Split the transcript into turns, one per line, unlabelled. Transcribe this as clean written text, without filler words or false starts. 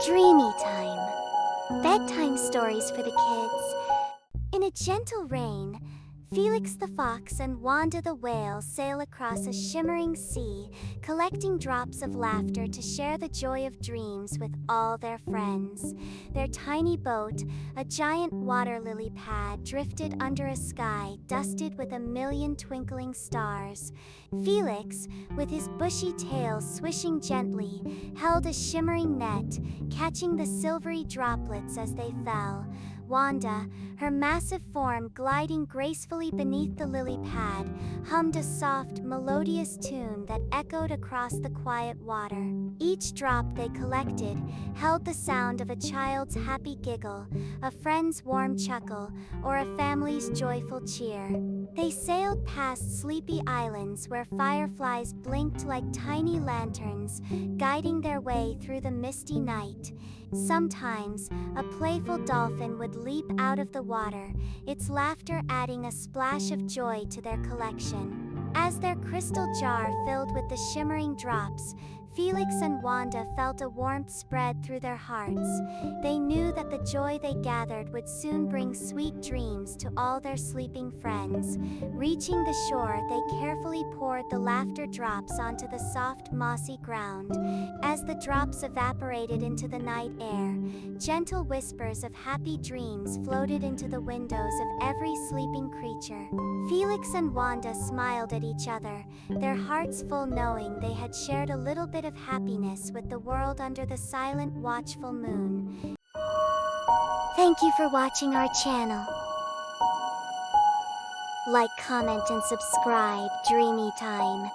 Dreamy Time. Bedtime stories for the kids. In a gentle rain, Felix the fox and Wanda the whale sail across a shimmering sea, collecting drops of laughter to share the joy of dreams with all their friends. Their tiny boat, a giant water lily pad, drifted under a sky dusted with a million twinkling stars. Felix, with his bushy tail swishing gently, held a shimmering net, catching the silvery droplets as they fell. Wanda, her massive form gliding gracefully beneath the lily pad, hummed a soft, melodious tune that echoed across the quiet water. Each drop they collected held the sound of a child's happy giggle, a friend's warm chuckle, or a family's joyful cheer. They sailed past sleepy islands where fireflies blinked like tiny lanterns, guiding their way through the misty night. Sometimes, a playful dolphin would leap out of the water, its laughter adding a splash of joy to their collection. As their crystal jar filled with the shimmering drops, Felix and Wanda felt a warmth spread through their hearts. They knew that the joy they gathered would soon bring sweet dreams to all their sleeping friends. Reaching the shore, they carefully poured the laughter drops onto the soft, mossy ground. As the drops evaporated into the night air, gentle whispers of happy dreams floated into the windows of every sleeping creature. Felix and Wanda smiled at each other, their hearts full knowing they had shared a little bit of happiness with the world under the silent, watchful moon. Thank you for watching our channel. Like, comment, and subscribe. Dreamy Time.